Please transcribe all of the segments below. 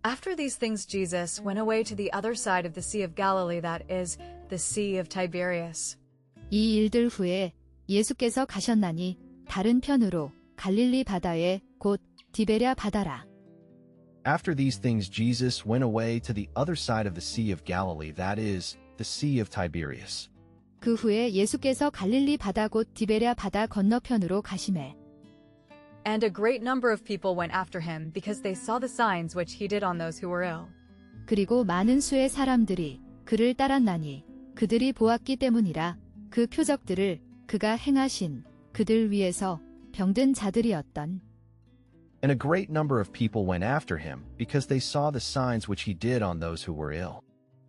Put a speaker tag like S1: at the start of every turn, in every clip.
S1: After these things, Jesus went away to the other side of the Sea of Galilee, that is, the Sea of Tiberias.
S2: 이 일들 후에 예수께서 가셨나니 다른 편으로 갈릴리 바다에 곧 디베랴 바다라.
S3: After these things Jesus went away to the other side of the Sea of Galilee, that is, the Sea of Tiberias.
S2: 그 후에 예수께서 갈릴리 바다 곧 디베랴 바다 건너편으로 가시매.
S1: And a great number of people went after him, because they saw the signs which he did on those who were ill.
S2: 그리고 많은 수의 사람들이 그를 따랐나니 그들이 보았기 때문이라. 그 표적들을 그가 행하신 그들 위에서 병든 자들이었던.
S3: And a great number of people went after him, because they saw the signs which he did on those who were ill.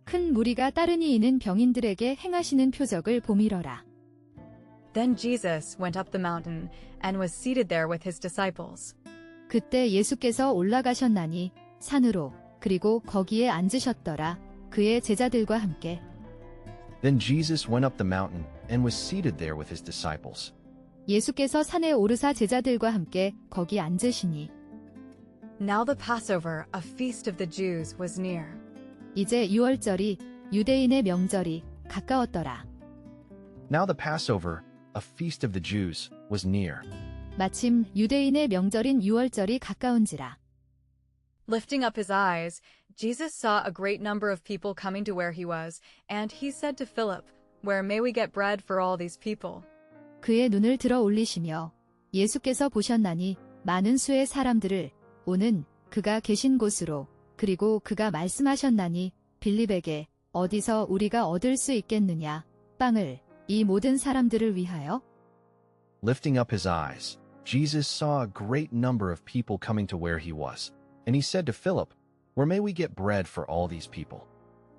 S2: 큰 무리가 따르니 이는 병인들에게 행하시는 표적을 보미러라.
S1: Then Jesus went up the mountain, and was seated there with his disciples.
S2: 그때 예수께서 올라가셨나니 산으로 그리고 거기에 앉으셨더라. 그의 제자들과 함께.
S3: Then Jesus went up the mountain, and was seated there with his disciples.
S2: 예수께서 산에 오르사 제자들과 함께 거기 앉으시니.
S1: Now the Passover, a feast of the Jews, was near.
S2: 이제 유월절이 유대인의 명절이 가까웠더라.
S3: Now the Passover, a feast of the Jews, was near.
S2: 마침 유대인의 명절인 유월절이 가까운지라.
S1: Lifting up his eyes, Jesus saw a great number of people coming to where he was, and he said to Philip, "Where may we get bread for all these people?"
S2: 그의 눈을 들어 올리시며 예수께서 보셨나니 많은 수의 사람들을 오는 그가 계신 곳으로 그리고 그가 말씀하셨나니 빌립에게 어디서 우리가 얻을 수 있겠느냐 빵을 이 모든 사람들을 위하여.
S3: Lifting up his eyes, Jesus saw a great number of people coming to where he was, and he said to Philip, "Where may we get bread for all these people?"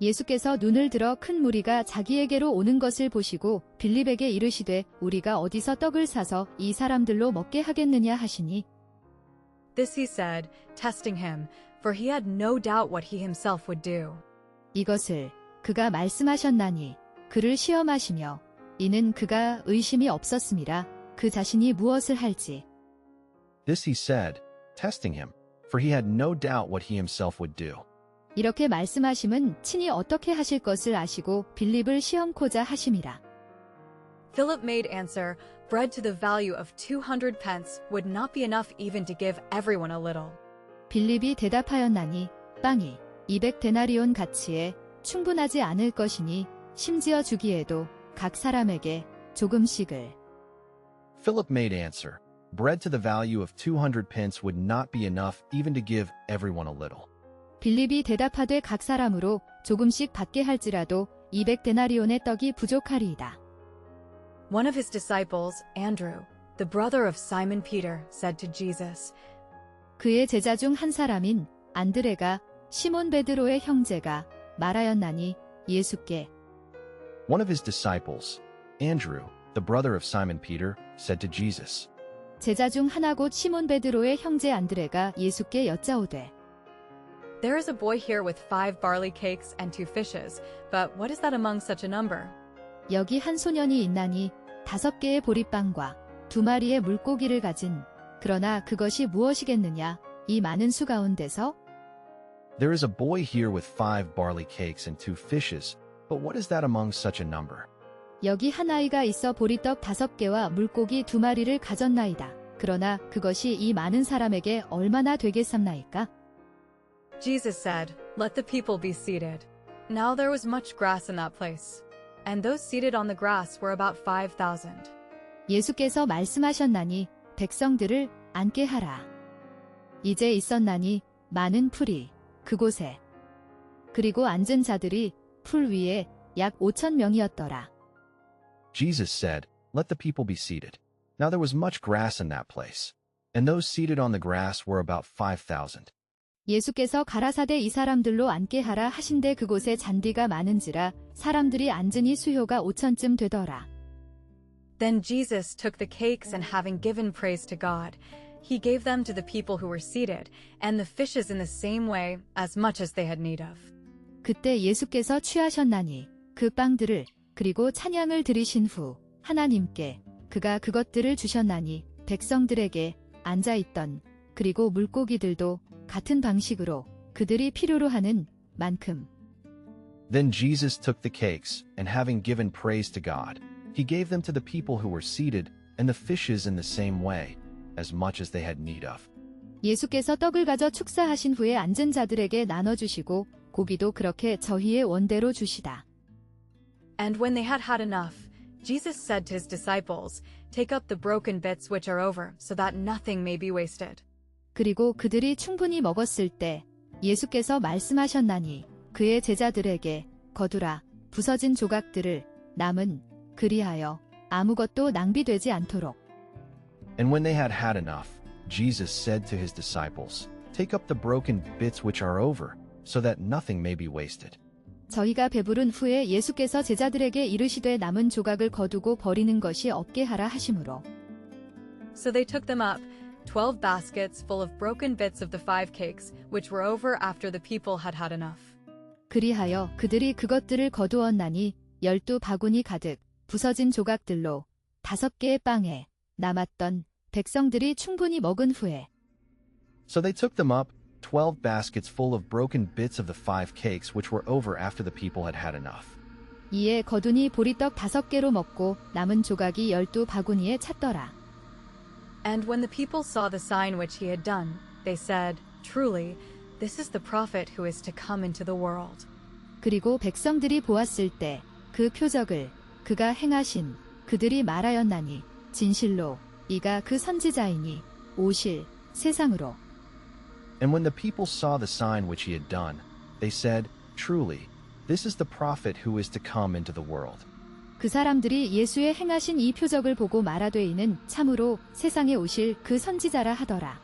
S2: 예수께서 눈을 들어 큰 무리가 자기에게로 오는 것을 보시고 빌립에게 이르시되 우리가 어디서 떡을 사서 이 사람들로 먹게 하겠느냐 하시니.
S1: This he said, testing him, for he had no doubt what he himself would do.
S2: 이것을 그가 말씀하셨나니 그를 시험하시며 이는 그가 의심이 없었음이라 그 자신이 무엇을 할지.
S3: This he said, testing him, for he had no doubt what he himself would do.
S2: 이렇게 말씀하심은 친히 어떻게 하실 것을 아시고 빌립을 시험코자 하심이라.
S1: Philip made answer, bread to the value of 200 pence would not be enough even to give everyone a little.
S2: 빌립이 대답하였나니 빵이 200데나리온 가치에 충분하지 않을 것이니 심지어 주기에도 각 사람에게 조금씩을.
S3: Philip made answer, bread to the value of 200 pence would not be enough even to give everyone a little.
S2: 빌립이 대답하되 각 사람으로 조금씩 받게 할지라도 200데나리온의 떡이 부족하리이다.
S1: One of his disciples, Andrew, the brother of Simon Peter, said to Jesus,
S2: 그의 제자 중 한 사람인 안드레가 시몬 베드로의 형제가 말하였나니 예수께.
S3: One of his disciples, Andrew, the brother of Simon Peter, said to Jesus,
S2: 제자 중 하나 곧 시몬 베드로의 형제 안드레가 예수께 여짜오되.
S1: There is a boy here with 5 barley cakes and 2 fishes, but what is that among such a number?
S2: 여기 한 소년이 있나니 5개의 보리빵과 2마리의 물고기를 가진. 그러나 그것이 무엇이겠느냐 이 많은 수 가운데서?
S3: There is a boy here with 5 barley cakes and 2 fishes, but what is that among such a number?
S2: 여기 한 아이가 있어 보리떡 5개와 물고기 2마리를 가졌나이다. 그러나 그것이 이 많은 사람에게 얼마나 되겠삼나이까?
S1: Jesus said, "Let the people be seated." Now there was much grass in that place, and those seated on the grass were about 5,000.
S2: 예수께서 말씀하셨나니 백성들을 앉게 하라. 이제 있었나니 많은 풀이 그곳에. 그리고 앉은 자들이 풀 위에 약 5,000명이었더라.
S3: Jesus said, "Let the people be seated." Now there was much grass in that place, and those seated on the grass were about 5,000.
S2: 예수께서 가라사대 이 사람들로 앉게 하라 하신데 그곳에 잔디가 많은지라 사람들이 앉으니 수효가 5,000쯤 되더라.
S1: Then Jesus took the cakes and having given praise to God, he gave them to the people who were seated, and the fishes in the same way, as much as they had need of.
S2: 그때 예수께서 취하셨나니 그 빵들을 그리고 찬양을 드리신 후 하나님께 그가 그것들을 주셨나니 백성들에게 앉아있던 그리고 물고기들도 같은 방식으로 그들이 필요로 하는 만큼.
S3: Then Jesus took the cakes, and having given praise to God, he gave them to the people who were seated, and the fishes in the same way, as much as they had need of.
S2: 예수께서 떡을 가져 축사하신 후에 앉은 자들에게 나눠주시고 고기도 그렇게 저희의 원대로 주시다.
S1: And when they had had enough, Jesus said to his disciples, "Take up the broken bits which are over, so that nothing may be wasted."
S2: 그리고 그들이 충분히 먹었을 때 예수께서 말씀하셨나니 그의 제자들에게 거두라 부서진 조각들을 남은 그리하여 아무것도 낭비되지 않도록.
S3: And when they had had enough, Jesus said to his disciples, "Take up the broken bits which are over, so that nothing may be wasted."
S2: 저희가 배부른 후에 예수께서 제자들에게 이르시되 남은 조각을 거두고 버리는 것이 없게 하라 하시므로.
S1: So they took them up, 12 baskets full of broken bits of the 5 cakes, which were over after the people had had enough.
S2: 그리하여 그들이 그것들을 거두었나니 12바구니 가득 부서진 조각들로 5개의 빵에 남았던 백성들이 충분히 먹은 후에.
S3: So they took them up, 12 baskets full of broken bits of the 5 cakes which were over after the people had had enough.
S2: 이에 거두니 보리떡 5개로 먹고 남은 조각이 12바구니에 찼더라.
S1: And when the people saw the sign which he had done, they said, "Truly, this is the prophet who is to come into the world."
S2: 그리고 백성들이 보았을 때 그 표적을 그가 행하신 그들이 말하였나니 진실로 이가 그 선지자이니 오실 세상으로.
S3: And when the people saw the sign which he had done, they said, "Truly, this is the prophet who is to come into the world."
S2: 그 사람들이 예수의 행하신 이 표적을 보고 말하되 이는 참으로 세상에 오실 그 선지자라 하더라.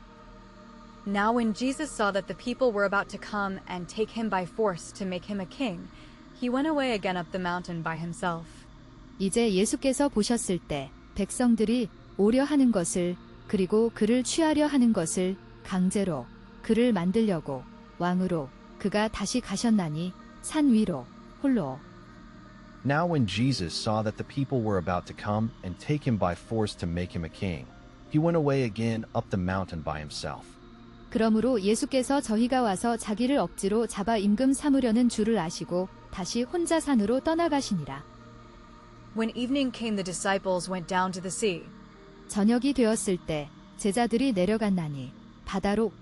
S1: Now when Jesus saw that the people were about to come and take him by force to make him a king, he went away again up the mountain by himself.
S2: 이제 예수께서 보셨을 때 백성들이 오려 하는 것을 그리고 그를 취하려 하는 것을 강제로 그를 만들려고 왕으로 그가 다시 가셨나니 산 위로 홀로.
S3: Now when Jesus saw that the people were about to come and take him by force to make him a king, he went away again up the mountain by himself.
S2: 그러므로 예수께서 저희가 와서 자기를 억지로 잡아 임금 삼으려는 줄을 아시고 다시 혼자 산으로 떠나가시니라.
S1: When evening came, the disciples went down to the sea.
S2: 저녁이 되었을 때 제자들이 내려갔나니 바다로.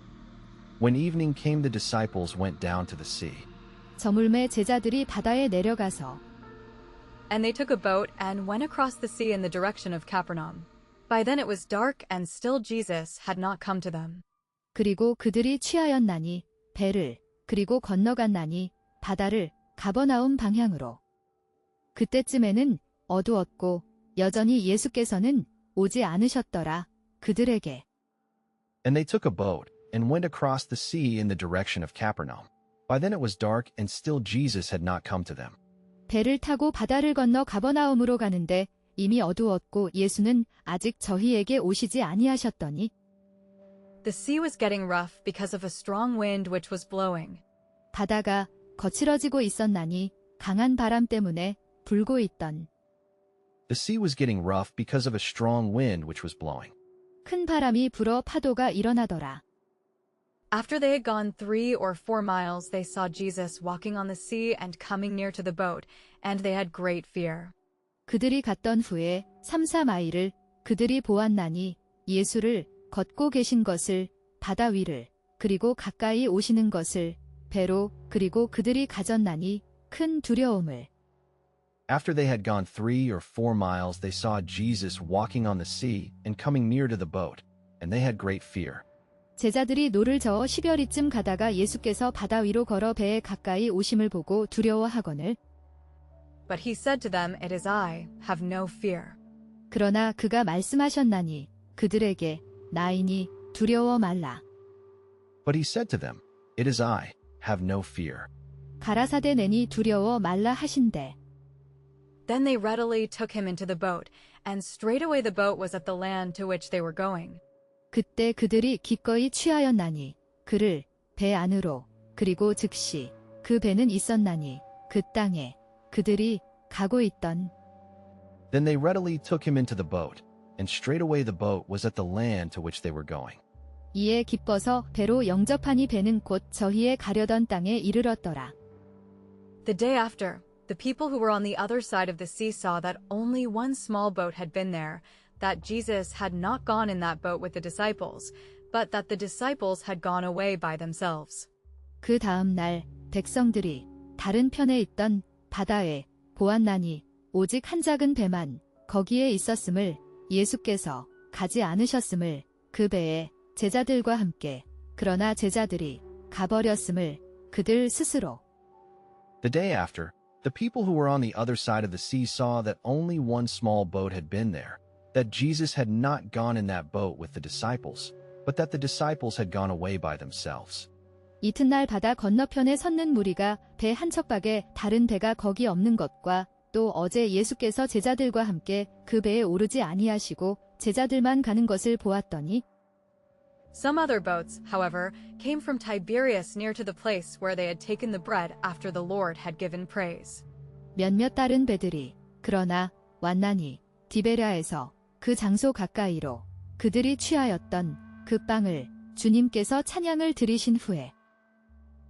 S3: When evening came, the disciples went down to the sea.
S2: 저물매 제자들이 바다에 내려가서.
S1: And they took a boat and went across the sea in the direction of Capernaum. By then it was dark and still Jesus had not come to them.
S2: 그리고 그들이 취하였나니 배를 그리고 건너갔나니 바다를 가버나움 방향으로. 그때쯤에는 어두웠고 여전히 예수께서는 오지 않으셨더라 그들에게.
S3: And they took a boat and went across the sea in the direction of Capernaum. By then it was dark and still Jesus had not come to them.
S2: 배를 타고 바다를 건너 가버나움으로 가는데 이미 어두웠고 예수는 아직 저희에게 오시지 아니하셨더니.
S1: The sea was getting rough because of a strong wind which was blowing.
S2: 바다가 거칠어지고 있었나니 강한 바람 때문에 불고 있던.
S3: The sea was getting rough because of a strong wind which was blowing.
S2: 큰 바람이 불어 파도가 일어나더라.
S1: After they had gone 3 or 4 miles, they saw Jesus walking on the sea and coming near to the boat, and they had great fear.
S2: 그들이 갔던 후에 3, 4마일을 그들이 보았나니 예수를 걷고 계신 것을 바다 위를 그리고 가까이 오시는 것을 배로 그리고 그들이 가졌나니 큰 두려움을.
S3: After they had gone 3 or 4 miles, they saw Jesus walking on the sea and coming near to the boat, and they had great fear.
S2: 제자들이 노를 저어 10여리쯤 가다가 예수께서 바다 위로 걸어 배에 가까이 오심을 보고 두려워하거늘.
S1: But he said to them, "It is I, have no fear."
S2: 그러나 그가 말씀하셨나니 그들에게 나이니 두려워 말라.
S3: But he said to them, "It is I, have no fear."
S2: 가라사대 내니 두려워 말라 하신대.
S1: Then they readily took him into the boat, and straightway the boat was at the land to which they were going.
S2: 그때 그들이 기꺼이 취하였나니 그를 배 안으로 그리고 즉시 그 배는 있었나니 그 땅에 그들이 가고 있던.
S3: Then they readily took him into the boat, and straightway the boat was at the land to which they were going.
S2: 이에 기뻐서 배로 영접하니 배는 곧 저희의 가려던 땅에 이르렀더라.
S1: The day after, the people who were on the other side of the sea saw that only one small boat had been there, that Jesus had not gone in that boat with the disciples, but that the disciples had gone away by themselves.
S2: 그 다음 날 백성들이 다른 편에 있던 바다에 보았나니 오직 한 작은 배만 거기에 있었음을 예수께서 가지 않으셨음을 그 배에 제자들과 함께 그러나 제자들이 가버렸음을 그들 스스로.
S3: The day after, the people who were on the other side of the sea saw that only one small boat had been there, that Jesus had not gone in that boat with the disciples, but that the disciples had gone away by themselves.
S2: 이튿날 바다 건너편에 섰는 무리가 배 한 척박에 다른 배가 거기 없는 것과 또 어제 예수께서 제자들과 함께 그 배에 오르지 아니하시고 제자들만 가는 것을 보았더니
S1: Some other boats, however, came from Tiberias near to the place where they had taken the bread after the Lord had given praise.
S2: 몇몇 다른 배들이 그러나 왔나니 디베랴에서 그 장소 가까이로 그들이 취하였던 그 빵을 주님께서 찬양을 드리신 후에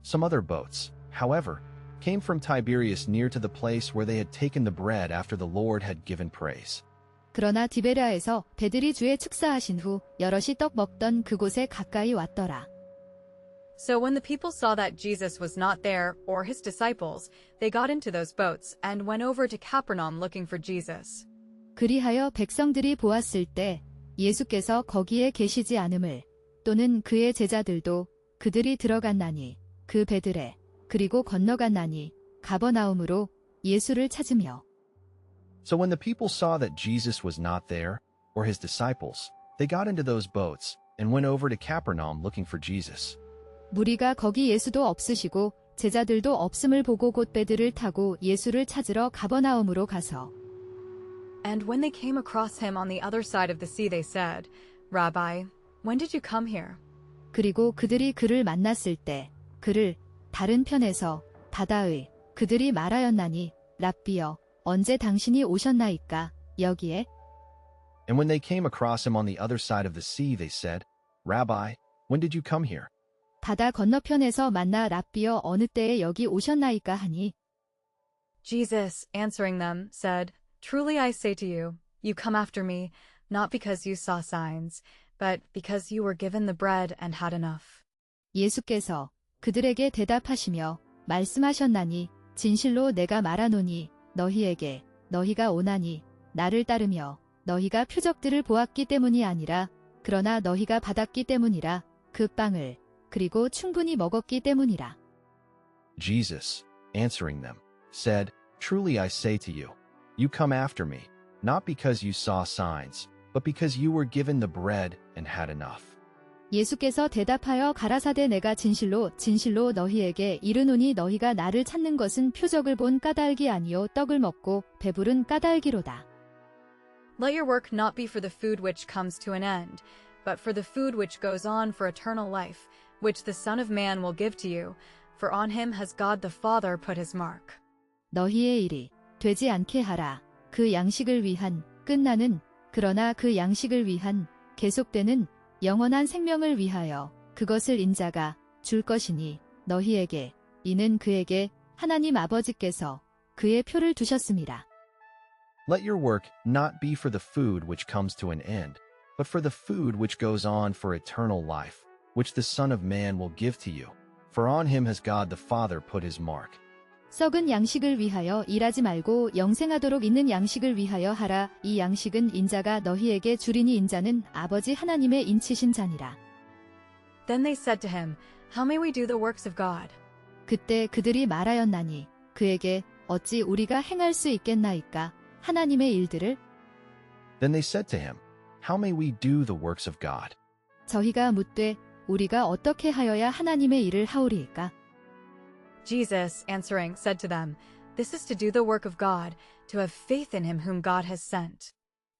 S3: Some other boats, however, came from Tiberias near to the place where they had taken the bread after the Lord had given praise.
S2: 그러나 디베랴에서 배들이 주의 축사하신 후 여럿이 떡 먹던 그곳에 가까이 왔더라.
S1: So when the people saw that Jesus was not there, or his disciples, they got into those boats and went over to Capernaum looking for Jesus.
S2: 그리하여 백성들이 보았을 때 예수께서 거기에 계시지 않음을 또는 그의 제자들도 그들이 들어갔나니 그 배들에 그리고 건너갔나니 가버나움으로 예수를 찾으며
S3: So when the people saw that Jesus was not there, or his disciples, they got into those boats and went over to Capernaum looking for Jesus.
S2: 무리가 거기 예수도 없으시고 제자들도 없음을 보고 곧 배들을 타고 예수를 찾으러 가버나움으로 가서
S1: And when they came across him on the other side of the sea, they said, Rabbi, when did you come here?
S2: 그리고 그들이 그를 만났을 때 그를 다른 편에서 바다의 그들이 말하였나니 랍비여 언제 당신이 오셨나이까 여기에
S3: And when they came across him on the other side of the sea, they said, Rabbi, when did you come here?
S2: 바다 건너편에서 만나 랍비여 어느 때에 여기 오셨나이까 하니
S1: Jesus, answering them, said, Truly I say to you, you come after me, not because you saw signs, but because you were given the bread and had enough.
S2: 예수께서 그들에게 대답하시며 말씀하셨나니 진실로 내가 말하노니 너희에게 너희가 오나니 나를 따르며 너희가 표적들을 보았기 때문이 아니라 그러나 너희가 받았기 때문이라 그 빵을 그리고 충분히 먹었기 때문이라.
S3: Jesus, answering them, said, Truly I say to you, you come after me, not because you saw signs, but because you were given the bread and had enough.
S2: 예수께서 대답하여 가라사대 내가 진실로 진실로 너희에게 이르노니 너희가 나를 찾는 것은 표적을 본 까닭이 아니요 떡을 먹고 배부른 까닭이로다.
S1: Let your work not be for the food which comes to an end, but for the food which goes on for eternal life, which the Son of Man will give to you, for on him has God the Father put his mark.
S2: 너희의 일이 되지 않게 하라. 그 양식을 위한 끝나는 그러나 그 양식을 위한 계속되는 영원한 생명을 위하여 그것을 인자가 줄 것이니 너희에게 이는 그에게 하나님 아버지께서 그의 표를 두셨습니다.
S3: Let your work not be for the food which comes to an end, but for the food which goes on for eternal life, which the Son of Man will give to you. For on him has God the Father put his mark.
S2: 썩은 양식을 위하여 일하지 말고 영생하도록 있는 양식을 위하여 하라. 이 양식은 인자가 너희에게 주리니 인자는 아버지 하나님의 인치신 자니라.
S1: Then they said to him, How may we do the works of God?
S2: 그때 그들이 말하였나니 그에게 어찌 우리가 행할 수 있겠나이까 하나님의 일들을
S3: Then they said to him, How may we do the works of God?
S2: 저희가 묻되 우리가 어떻게 하여야 하나님의 일을 하오리이까?
S1: Jesus, answering, said to them, This is to do the work of God, to have faith in him whom God has sent.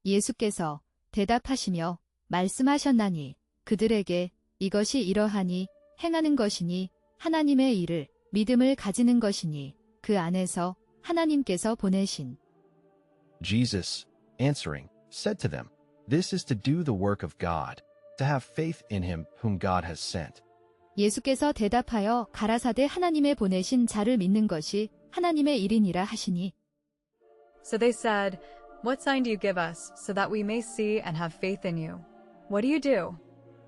S2: 예수께서 대답하시며 말씀하셨나니 그들에게 이것이 이러하니 행하는 것이니 하나님의 일을 믿음을 가지는 것이니 그 안에서 하나님께서 보내신
S3: Jesus, answering, said to them, This is to do the work of God, to have faith in him whom God has sent.
S2: 예수께서 대답하여 가라사대 하나님의 보내신 자를 믿는 것이 하나님의 일이니라 하시니.
S1: So they said, What sign do you give us, so that we may see and have faith in you? What do you do?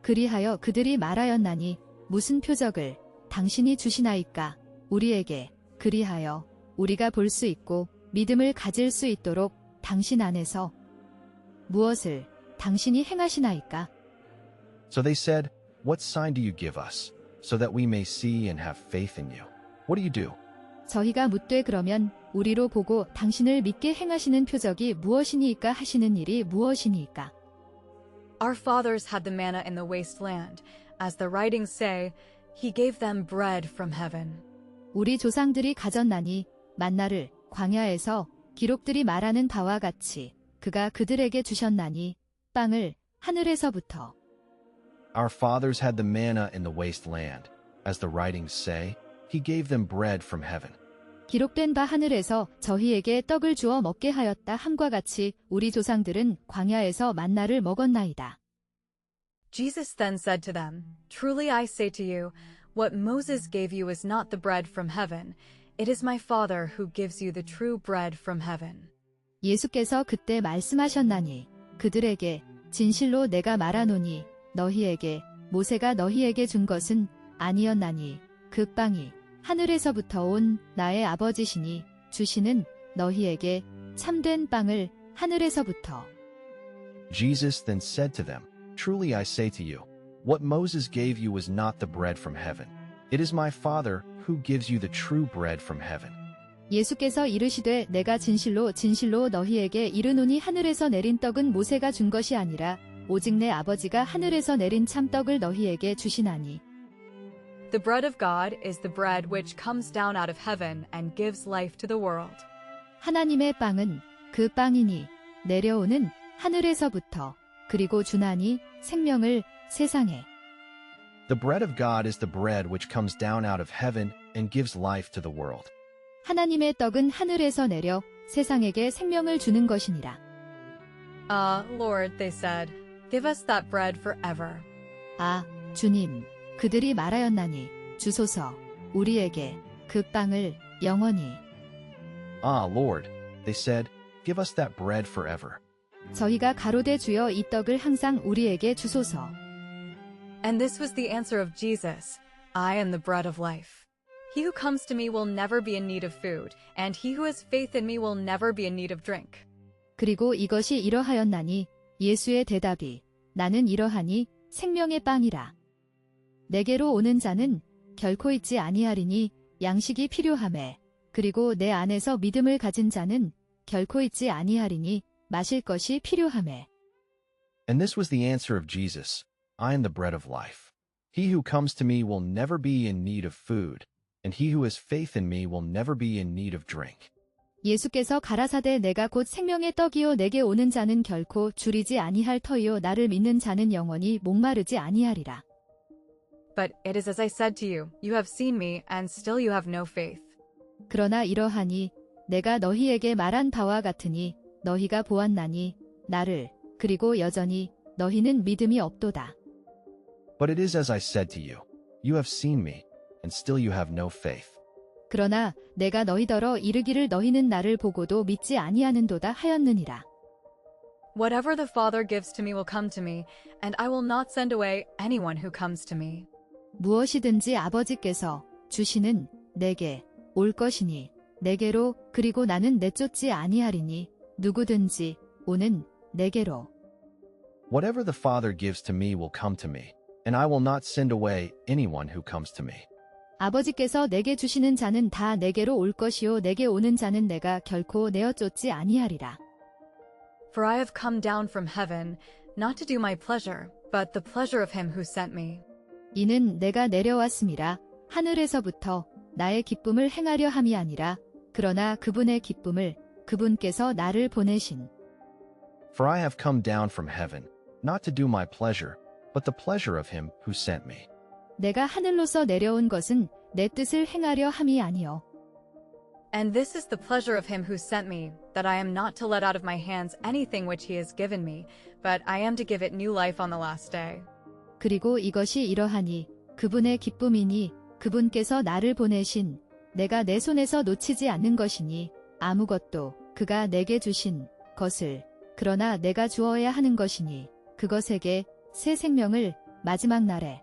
S2: 그리하여 그들이 말하였나니 무슨 표적을 당신이 주시나이까 우리에게 그리하여 우리가 볼 수 있고 믿음을 가질 수 있도록 당신 안에서 무엇을 당신이 행하시나이까?
S3: So they said, What sign do you give us, so that we may see and have faith in you? What do you do?
S2: 저희가 묻되 그러면 우리로 보고 당신을 믿게 행하시는 표적이 무엇이니까 하시는 일이 무엇이니까?
S1: Our fathers had the manna in the wasteland. As the writings say, He gave them bread from heaven.
S2: 우리 조상들이 가졌나니 만나를 광야에서 기록들이 말하는 바와 같이 그가 그들에게 주셨나니 빵을 하늘에서부터.
S3: Our fathers had the manna in the wasteland. As the writings say, he gave them bread from heaven.
S2: 기록된 바 하늘에서 저희에게 떡을 주어 먹게 하였다 함과 같이 우리 조상들은 광야에서 만나를 먹었나이다.
S1: Jesus then said to them, Truly I say to you, what Moses gave you is not the bread from heaven. It is my Father who gives you the true bread from heaven.
S2: 예수께서 그때 말씀하셨나니 그들에게 진실로 내가 말하노니 너희에게 모세가 너희에게 준 것은 아니었나니 그 빵이 하늘에서부터 온 나의 아버지시니 주시는 너희에게 참된 빵을 하늘에서부터.
S3: Jesus then said to them, Truly I say to you, what Moses gave you was not the bread from heaven. It is my Father who gives you the true bread from heaven.
S2: 예수께서 이르시되 내가 진실로 진실로 너희에게 이르노니 하늘에서 내린 떡은 모세가 준 것이 아니라 오직 내 아버지가 하늘에서 내린 참떡을 너희에게 주시나니.
S1: The bread of God is the bread which comes down out of heaven and gives life to the world.
S2: 하나님의 빵은 그 빵이니 내려오는 하늘에서부터 그리고 주나니 생명을 세상에.
S3: The bread of God is the bread which comes down out of heaven and gives life to the world.
S2: 하나님의 떡은 하늘에서 내려 세상에게 생명을 주는 것이니라.
S1: Lord, they said, give us that bread forever.
S2: 아, 주님, 그들이 말하였나니 주소서 우리에게 그 빵을 영원히.
S3: Ah, Lord, they said, give us that bread forever.
S2: 저희가 가로되 주여 이 떡을 항상 우리에게 주소서.
S1: And this was the answer of Jesus, I am the bread of life. He who comes to me will never be in need of food, and he who has faith in me will never be in need of drink.
S2: 그리고 이것이 이러하였나니 예수의 대답이 나는 이러하니 생명의 빵이라. 내게로 오는 자는 결코 있지 아니하리니 양식이 필요하매 그리고 내 안에서 믿음을 가진 자는 결코 있지 아니하리니 마실 것이 필요하매.
S3: And this was the answer of Jesus, I am the bread of life. He who comes to me will never be in need of food, and he who has faith in me will never be in need of drink.
S2: 예수께서 가라사대 내가 곧 생명의 떡이요 내게 오는 자는 결코 줄이지 아니할 터이요 나를 믿는 자는 영원히 목마르지 아니하리라.
S1: But it is as I said to you, you have seen me, and still you have no faith.
S2: 그러나 이러하니 내가 너희에게 말한 바와 같으니 너희가 보았나니 나를 그리고 여전히 너희는 믿음이 없도다.
S3: But it is as I said to you, you have seen me, and still you have no faith.
S2: 그러나 내가 너희더러 이르기를 너희는 나를 보고도 믿지 아니하는도다 하였느니라.
S1: Whatever the Father gives to me will come to me, and I will not send away anyone who comes to me.
S2: 무엇이든지 아버지께서 주시는 내게 올 것이니 내게로 그리고 나는 내쫓지 아니하리니 누구든지 오는 내게로.
S3: Whatever the Father gives to me will come to me, and I will not send away anyone who comes to me.
S2: 아버지께서 내게 주시는 자는 다 내게로 올 것이요 내게 오는 자는 내가 결코 내어 쫓지 아니하리라.
S1: For I have come down from heaven, not to do my pleasure, but the pleasure of him who sent me.
S2: 이는 내가 내려왔음이라 하늘에서부터 나의 기쁨을 행하려 함이 아니라 그러나 그분의 기쁨을 그분께서 나를 보내신.
S3: For I have come down from heaven, not to do my pleasure, but the pleasure of him who sent me.
S2: 내가 하늘로서 내려온 것은 내 뜻을 행하려 함이 아니요.
S1: And this is the pleasure of him who sent me, that I am not to let out of my hands anything which he has given me, but I am to give it new life on the last day.
S2: 그리고 이것이 이러하니 그분의 기쁨이니 그분께서 나를 보내신 내가 내 손에서 놓치지 않는 것이니 아무것도 그가 내게 주신 것을 그러나 내가 주어야 하는 것이니 그것에게 새 생명을 마지막 날에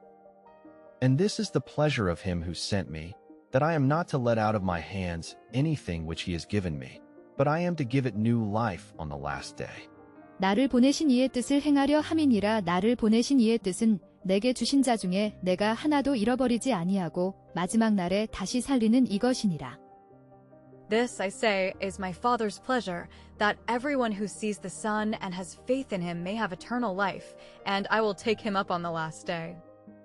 S3: And this is the pleasure of him who sent me, that I am not to let out of my hands anything which he has given me, but I am to give it new life on the last day.
S2: 나를 보내신 이의 뜻을 행하려 함이니라. 나를 보내신 이의 뜻은 내게 주신 자 중에 내가 하나도 잃어버리지 아니하고 마지막 날에 다시 살리는 이것이니라.
S1: This, I say, is my Father's pleasure, that everyone who sees the Son and has faith in him may have eternal life, and I will take him up on the last day.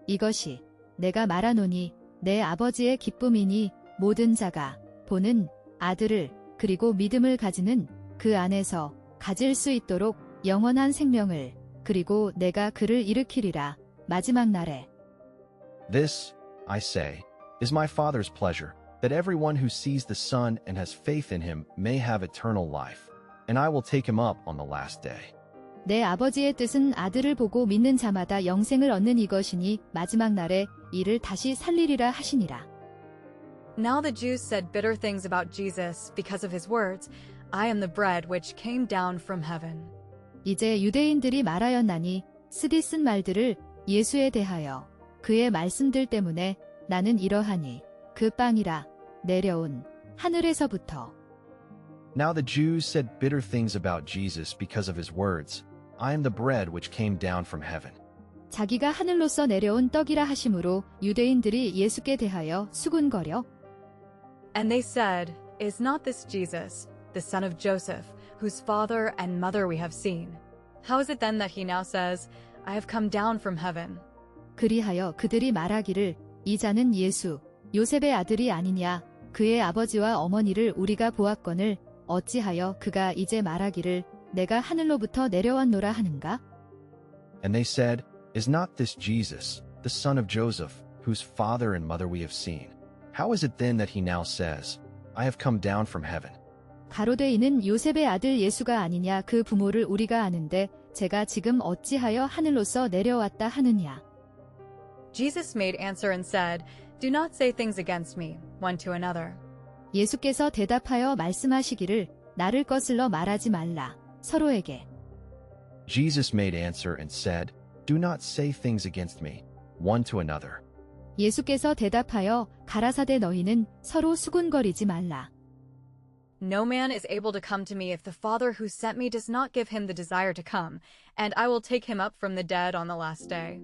S2: 이것이 내가 말하노니 내 아버지의 기쁨이니 모든 자가 보는 아들을 그리고 믿음을 가지는 그 안에서 가질 수 있도록 영원한 생명을 그리고 내가 그를 일으키리라 마지막 날에.
S3: This, I say, is my Father's pleasure, that everyone who sees the Son and has faith in him may have eternal life, and I will take him up on the last day.
S2: 내 아버지의 뜻은 아들을 보고 믿는 자마다 영생을 얻는 이것이니 마지막 날에 이를 다시 살리리라 하시니라.
S1: Now the Jews said bitter things about Jesus because of his words, I am the bread which came down from heaven.
S2: 이제 유대인들이 말하였나니 쓰디쓴 말들을 예수에 대하여 그의 말씀들 때문에 나는 이러하니 그 빵이라 내려온 하늘에서부터.
S3: Now the Jews said bitter things about Jesus because of his words, I am the bread which came down from heaven.
S2: 자기가 하늘로서 내려온 떡이라 하심으로 유대인들이 예수께 대하여 수군거려.
S1: And they said, Is not this Jesus, the son of Joseph, whose father and mother we have seen? How is it then that he now says, I have come down from heaven?
S2: 그리하여 그들이 말하기를 이 자는 예수, 요셉의 아들이 아니냐, 그의 아버지와 어머니를 우리가 보았거늘 어찌하여 그가 이제 말하기를 내가 하늘로부터 내려왔노라 하는가?
S3: And they said, Is not this Jesus, the son of Joseph, whose father and mother we have seen? How is it then that he now says, I have come down from heaven?
S2: 가로되 이는 요셉의 아들 예수가 아니냐 그 부모를 우리가 아는데 제가 지금 어찌하여 하늘로서 내려왔다 하느냐.
S1: Jesus made answer and said, Do not say things against me, one to another.
S2: 예수께서 대답하여 말씀하시기를 나를 거슬러 말하지 말라 서로에게.
S3: Jesus made answer and said, Do not say things against me, one to another.
S2: 예수께서 대답하여 가라사대 너희는 서로 수군거리지 말라.
S1: No man is able to come to me if the Father who sent me does not give him the desire to come, and I will take him up from the dead on the last day.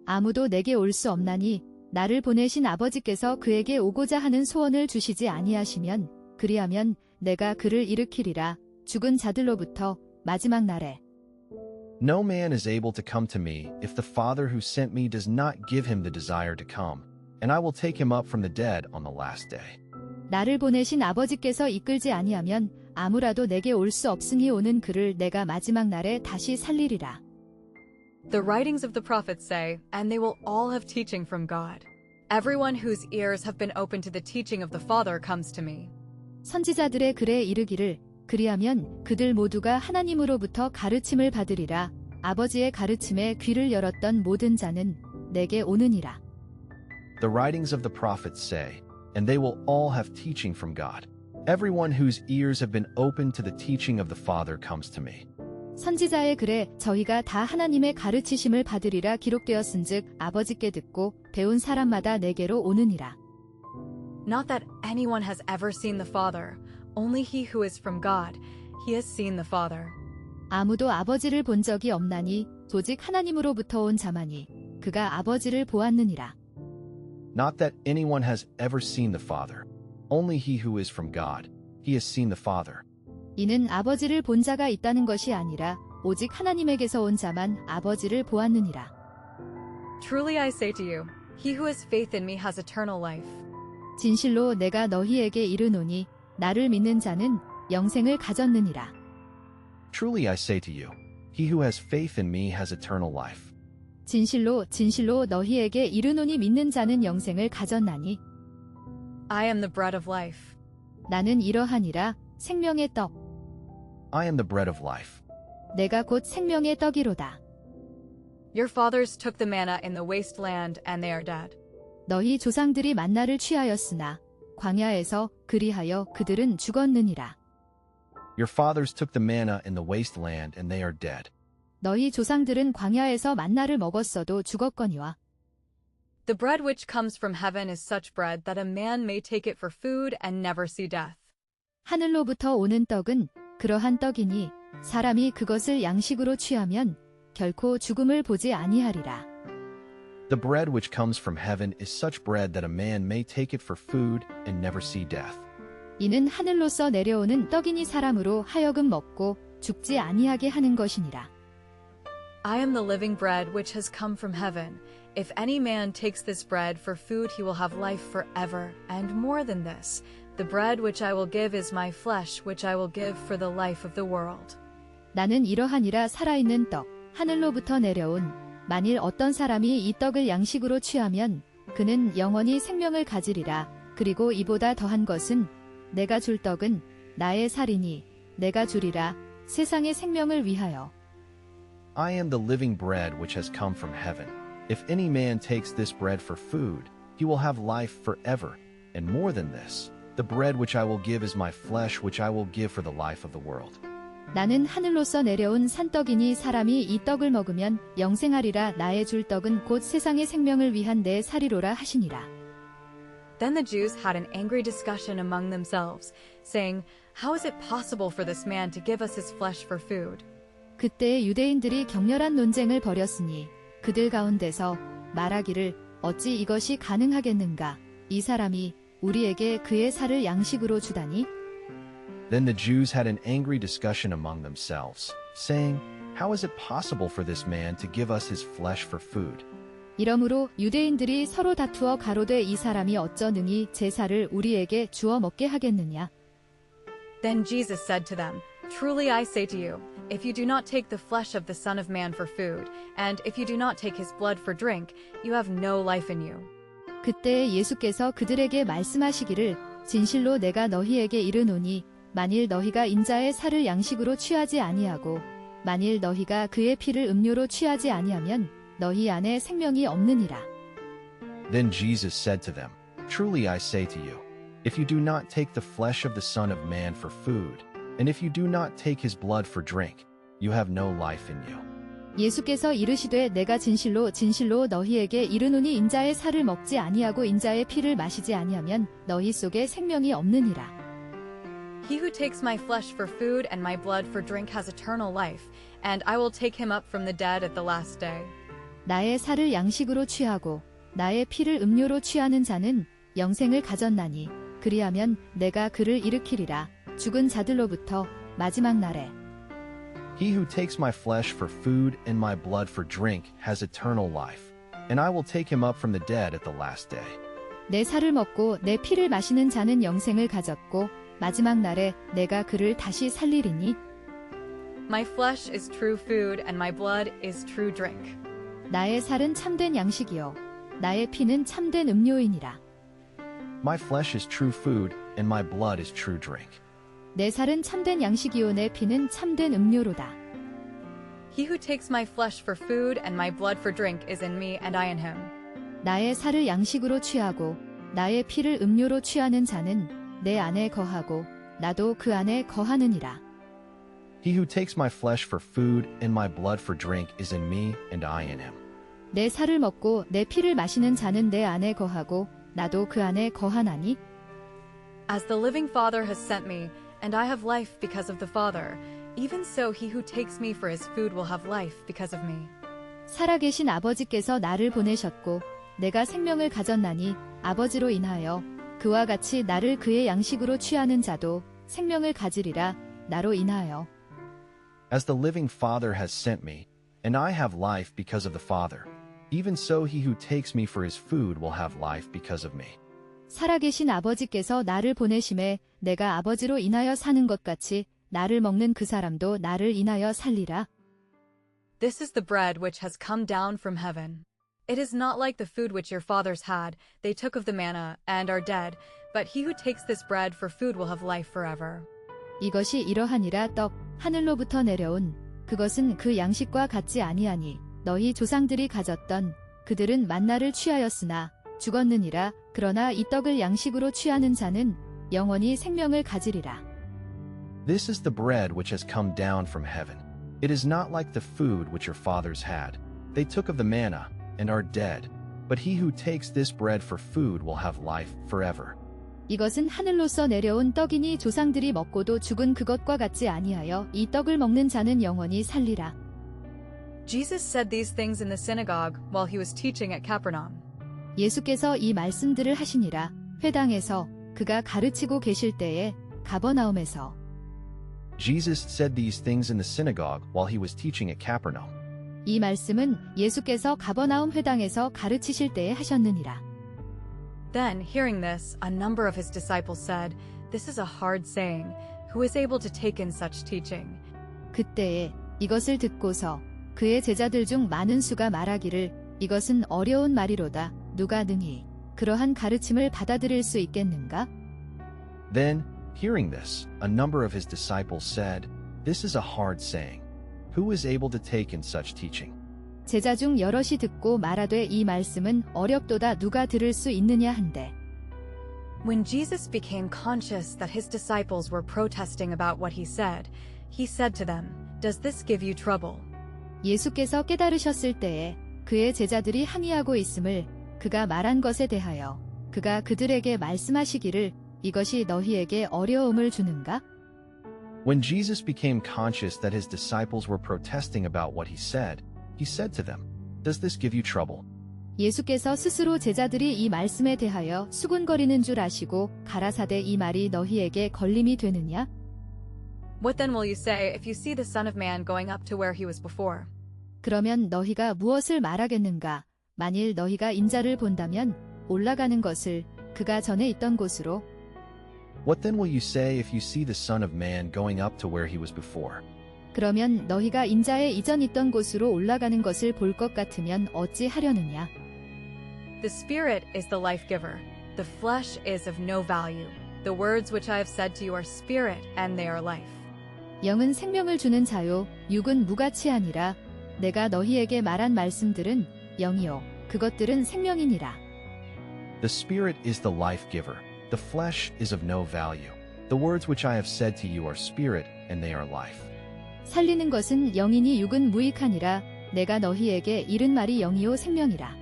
S2: 아무도 내게 올 수 없나니 나를 보내신 아버지께서 그에게 오고자 하는 소원을 주시지 아니하시면 그리하면 내가 그를 일으키리라 죽은 자들로부터 마지막 날에.
S3: No man is able to come to me if the Father who sent me does not give him the desire to come, and I will take him up from the dead on the last day.
S2: 나를 보내신 아버지께서 이끌지 아니하면 아무라도 내게 올 수 없으니 오는 그를 내가 마지막 날에 다시 살리리라.
S1: The writings of the prophets say, and they will all have teaching from God. Everyone whose ears have been opened to the teaching of the Father comes to me.
S2: 선지자들의 글에 이르기를 그리하면 그들 모두가 하나님으로부터 가르침을 받으리라. 아버지의 가르침에 귀를 열었던 모든 자는 내게 오느니라.
S3: The writings of the prophets say, and they will all have teaching from God. Everyone whose ears have been opened to the teaching of the Father comes to me.
S2: 선지자의 글에 저희가 다 하나님의 가르치심을 받으리라 기록되었은즉 아버지께 듣고 배운 사람마다 내게로 오느니라.
S1: Not that anyone has ever seen the Father, only he who is from God, he has seen the Father.
S2: 아무도 아버지를 본 적이 없나니 오직 하나님으로부터 온 자만이 그가 아버지를 보았느니라.
S3: Not that anyone has ever seen the Father, only he who is from God, he has seen the Father.
S2: 이는 아버지를 본 자가 있다는 것이 아니라 오직 하나님에게서 온 자만 아버지를 보았느니라.
S1: Truly I say to you, he who has faith in me has eternal life.
S2: 진실로 내가 너희에게 이르노니 나를 믿는 자는 영생을 가졌느니라.
S3: Truly I say to you, he who has faith in me has eternal life.
S2: 진실로 진실로 너희에게 이르노니 믿는 자는 영생을 가졌나니
S1: I am the bread of life.
S2: 나는 이러하니라 생명의 떡
S3: I am the bread of life.
S2: 내가 곧 생명의 떡이로다.
S1: Your fathers took the manna in the wasteland and they are dead.
S2: 너희 조상들이 만나를 취하였으나 광야에서 그리하여 그들은 죽었느니라.
S3: Your fathers took the manna in the wasteland and they are dead.
S2: 너희 조상들은 광야에서 만나를 먹었어도 죽었거니와.
S1: The bread which comes from heaven is such bread that a man may take it for food and never see death.
S2: 하늘로부터 오는 떡은 그러한 떡이니 사람이 그것을 양식으로 취하면 결코 죽음을 보지 아니하리라.
S3: The bread which comes from heaven is such bread that a man may take it for food and never see death.
S2: 이는 하늘로서 내려오는 떡이니 사람으로 하여금 먹고 죽지 아니하게 하는 것이니라.
S1: I am the living bread which has come from heaven. If any man takes this bread for food, he will have life forever. And more than this, the bread which I will give is my flesh, which I will give for the life of the world.
S2: 나는 이러하니라 살아있는 떡, 하늘로부터 내려온. 만일 어떤 사람이 이 떡을 양식으로 취하면 그는 영원히 생명을 가지리라. 그리고 이보다 더한 것은 내가 줄 떡은 나의 살이니 내가 주리라 세상의 생명을 위하여.
S3: I am the living bread which has come from heaven. If any man takes this bread for food, he will have life forever. And more than this, the bread which I will give is my flesh which I will give for the life of the world.
S2: 나는 하늘로서 내려온 산떡이니 사람이 이 떡을 먹으면 영생하리라. 나의 줄 떡은 곧 세상의 생명을 위한 내 살이로라 하시니라.
S1: Then the Jews had an angry discussion among themselves, saying, How is it possible for this man to give us his flesh for food?
S2: 그때 유대인들이 격렬한 논쟁을 벌였으니 그들 가운데서 말하기를 어찌 이것이 가능하겠는가? 이 사람이 우리에게 그의 살을 양식으로 주다니?
S3: Then the Jews had an angry discussion among themselves, saying, How is it possible for this man to give us his flesh for food?
S2: 이러므로 유대인들이 서로 다투어 가로되 이 사람이 어쩌 능히 제 살을 우리에게 주어 먹게 하겠느냐?
S1: Then Jesus said to them, Truly I say to you, if you do not take the flesh of the Son of Man for food, and if you do not take his blood for drink, you have no life in you.
S2: 그때 예수께서 그들에게 말씀하시기를 진실로 내가 너희에게 이르노니 만일 너희가 인자의 살을 양식으로 취하지 아니하고 만일 너희가 그의 피를 음료로 취하지 아니하면 너희 안에 생명이 없느니라.
S3: Then Jesus said to them, Truly I say to you, if you do not take the flesh of the Son of Man for food, and if you do not take his blood for drink, you have no life in you.
S2: 예수께서 이르시되 내가 진실로 진실로 너희에게 이르노니 인자의 살을 먹지 아니하고 인자의 피를 마시지 아니하면 너희 속에 생명이 없느니라.
S1: He who takes my flesh for food and my blood for drink has eternal life, and I will take him up from the dead at the last day.
S2: 나의 살을 양식으로 취하고 나의 피를 음료로 취하는 자는 영생을 가졌나니 그리하면 내가 그를 일으키리라. 죽은 자들로부터 마지막 날에.
S3: He who takes my flesh for food and my blood for drink has eternal life, and I will take him up from the dead at the last day.
S2: 내 살을 먹고 내 피를 마시는 자는 영생을 가졌고 마지막 날에 내가 그를 다시 살리리니.
S1: My flesh is true food and my blood is true drink.
S2: 나의 살은 참된 양식이요 나의 피는 참된 음료이니라.
S3: My flesh is true food and my blood is true drink.
S2: 내 살은 참된 양식이요 내 피는 참된 음료로다.
S1: He who takes my flesh for food and my blood for drink is in me and I in him.
S2: 나의 살을 양식으로 취하고 나의 피를 음료로 취하는 자는 내 안에 거하고 나도 그 안에 거하느니라.
S3: He who takes my flesh for food and my blood for drink is in me and I in him.
S2: 내 살을 먹고 내 피를 마시는 자는 내 안에 거하고 나도 그 안에 거하나니.
S1: As the living Father has sent me, and I have life because of the Father, even so he who takes me for his food will have life because of me.
S2: 살아계신 아버지께서 나를 보내셨고 내가 생명을 가졌나니 아버지로 인하여 그와 같이 나를 그의 양식으로 취하는 자도 생명을 가지리라. 나로 인하여.
S3: As the living Father has sent me, and I have life because of the Father, even so he who takes me for his food will have life because of me.
S2: 살아계신 아버지께서 나를 보내심에 내가 아버지로 인하여 사는 것 같이 나를 먹는 그 사람도 나를 인하여 살리라.
S1: This is the bread which has come down from heaven. It is not like the food which your fathers had. They took of the manna and are dead, but he who takes this bread for food will have life forever.
S2: 이것이 이러하니라 떡 하늘로부터 내려온 그것은 그 양식과 같지 아니하니 너희 조상들이 가졌던 그들은 만나를 취하였으나 죽었느니라. 그러나 이 떡을 양식으로 취하는 자는 영원히 생명을 가지리라.
S3: This is the bread which has come down from heaven. It is not like the food which your fathers had. They took of the manna and are dead. But he who takes this bread for food will have life forever.
S2: 이것은 하늘로서 내려온 떡이니 조상들이 먹고도 죽은 그것과 같지 아니하여 이 떡을 먹는 자는 영원히 살리라.
S1: Jesus said these things in the synagogue while he was teaching at Capernaum.
S2: 예수께서 이 말씀들을 하시니라. 회당에서 그가 가르치고 계실 때에 가버나움에서.
S3: Jesus said these things in the synagogue while he was teaching at Capernaum.
S2: 이 말씀은 예수께서 가버나움 회당에서 가르치실 때에 하셨느니라.
S1: Then, hearing this, a number of his disciples said, "This is a hard saying. Who is able to take in such teaching?"
S2: 그때에 이것을 듣고서 그의 제자들 중 많은 수가 말하기를 이것은 어려운 말이로다. 누가 능히 그러한 가르침을 받아들일 수 있겠는가?
S3: Then, hearing this, a number of his disciples said, "This is a hard saying. Who is able to take in such teaching?"
S2: 제자 중 여럿이 듣고 말하되 이 말씀은 어렵도다. 누가 들을 수 있느냐 한데.
S1: When Jesus became conscious that his disciples were protesting about what he said to them, "Does this give you trouble?"
S2: 예수께서 깨달으셨을 때에 그의 제자들이 항의하고 있음을 그가 말한 것에 대하여 그가 그들에게 말씀하시기를 이것이 너희에게 어려움을 주는가?
S3: When Jesus became conscious that his disciples were protesting about what he said to them, "Does this give you trouble?"
S2: 예수께서 스스로 제자들이 이 말씀에 대하여 수군거리는 줄 아시고 가라사대 이 말이 너희에게 걸림이 되느냐?
S1: What then will you say if you see the Son of Man going up to where he was before?
S2: 그러면 너희가 무엇을 말하겠는가? 만일 너희가 인자를 본다면 올라가는 것을 그가 전에 있던 곳으로.
S3: What then will you say if you see the Son of Man going up to where he was before?
S2: 그러면 너희가 인자의 이전 있던 곳으로 올라가는 것을 볼 것 같으면 어찌 하려느냐?
S1: The Spirit is the life giver. The flesh is of no value. The words which I have said to you are spirit, and they are life.
S2: 영은 생명을 주는 자요, 육은 무가치하니라. 내가 너희에게 말한 말씀들은 영이요, 그것들은 생명이니라.
S3: The Spirit is the life giver. The flesh is of no value. The words which I have said to you are spirit, and they are life.
S2: 살리는 것은 영이니 육은 무익하니라. 내가 너희에게 이른 말이 영이요 생명이라.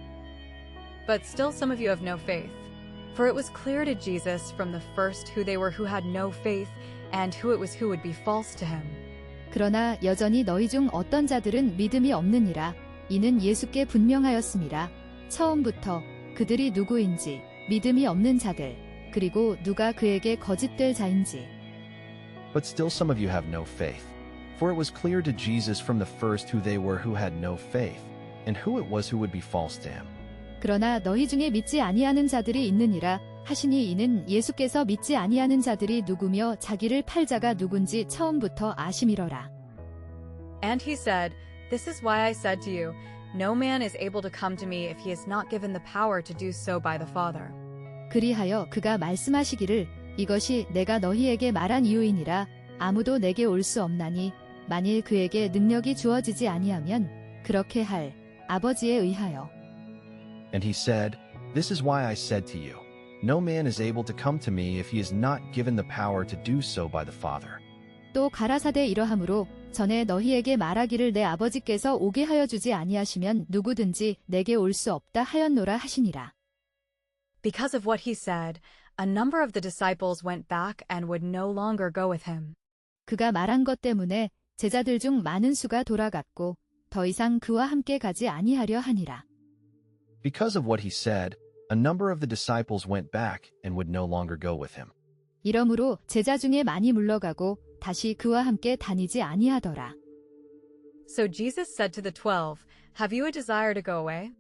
S1: But still some of you have no faith. For it was clear to Jesus from the first who they were who had no faith, and who it was who would be false to him.
S2: 그러나 여전히 너희 중 어떤 자들은 믿음이 없느니라. 이는 예수께 분명하였음이라. 처음부터 그들이 누구인지 믿음이 없는 자들, 그리고 누가 그에게 거짓될 자인지.
S3: But still some of you have no faith. For it was clear to Jesus from the first who they were who had no faith, and who it was who would be false to him.
S2: 그러나 너희 중에 믿지 아니하는 자들이 있느니라 하시니 이는 예수께서 믿지 아니하는 자들이 누구며 자기를 팔 자가 누군지 처음부터 아심이러라.
S1: And he said, "This is why I said to you, no man is able to come to me if he is not given the power to do so by the Father."
S2: 그리하여 그가 말씀하시기를 이것이 내가 너희에게 말한 이유이니라. 아무도 내게 올 수 없나니 만일 그에게 능력이 주어지지 아니하면 그렇게 할 아버지에 의하여.
S3: And he said, "This is why I said to you, no man is able to come to me if he is not given the power to do so by the Father."
S2: 또 가라사대 이러하므로 전에 너희에게 말하기를 내 아버지께서 오게 하여 주지 아니하시면 누구든지 내게 올 수 없다 하였노라 하시니라.
S1: Because of what he said, a number of the disciples went back and would no longer go with him.
S2: 그가 말한 것 때문에 제자들 중 많은 수가 돌아갔고 더 이상 그와 함께 가지 아니하려 하니라.
S3: Because of what he said, a number of the disciples went back and would no longer go with him.
S2: 이러므로 제자 중에 많이 물러가고 다시 그와 함께 다니지 아니하더라.
S1: So Jesus said to the 12, "Have you a desire to go away?"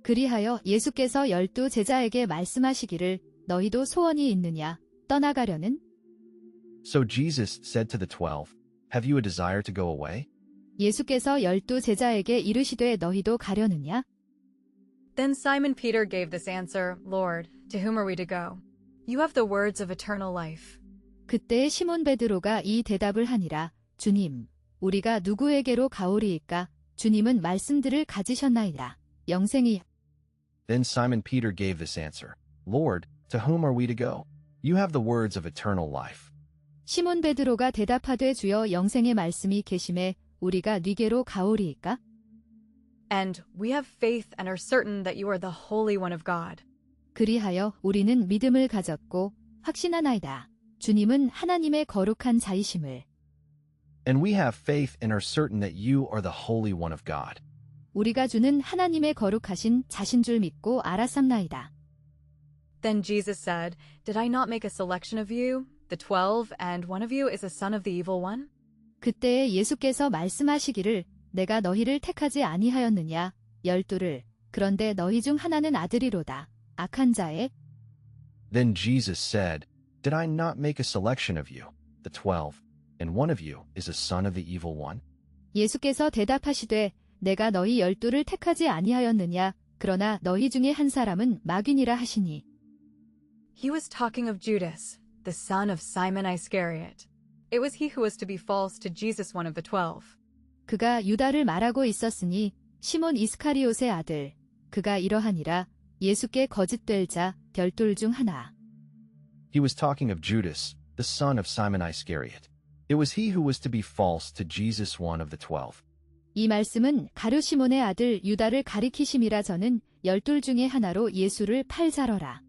S2: 그리하여 예수께서 12 제자에게 말씀하시기를 너희도 소원이 있느냐 떠나가려는?
S3: So Jesus said to the 12, "Have you a desire to go away?"
S2: 예수께서 12 제자에게 이르시되 너희도 가려느냐?
S1: Then Simon Peter gave this answer, "Lord, to whom are we to go? You have the words of eternal life."
S2: 그때 시몬 베드로가 이 대답을 하니라. 주님, 우리가 누구에게로 가오리이까? 주님은 말씀들을 가지셨나이다. 영생이
S3: Then Simon Peter gave this answer, Lord, to whom are we to go? You have the words of eternal life.
S2: 시몬 베드로가 대답하되 주여 영생의 말씀이 계심에 우리가 네게로 가오리이까?
S1: And we have faith and are certain that you are the Holy One of God.
S2: 그리하여 우리는 믿음을 가졌고 확신하나이다. 주님은 하나님의 거룩한 자이심을.
S3: And we have faith and are certain that you are the Holy One of God.
S2: 우리가 주는 하나님의 거룩하신 자신 줄 믿고 알았삼나이다.
S1: Then Jesus said, Did I not make a selection of you, the 12, and one of you is a son of the evil one?
S2: 그때에 예수께서 말씀하시기를 내가 너희를 택하지 아니하였느냐 12를 그런데 너희 중 하나는 아들이로다 악한 자의
S3: Then Jesus said, Did I not make a selection of you, the 12, and one of you is a son of the evil one?
S2: 예수께서 대답하시되 내가 너희 12를 택하지 아니하였느냐 그러나 너희 중에 한 사람은 마귀니라 하시니
S1: He was talking of Judas, the son of Simon Iscariot. It was he who was to be false to Jesus, one of the 12.
S2: 그가 유다를 말하고 있었으니 시몬 이스카리옷의 아들 그가 이러하니라 예수께 거짓될 자 12 중 하나
S3: He was talking of Judas, the son of Simon Iscariot. It was he who was to be false to Jesus, one of the 12.
S2: 이 말씀은 가룟 시몬의 아들 유다를 가리키심이라 저는 12 중에 하나로 예수를 팔자러라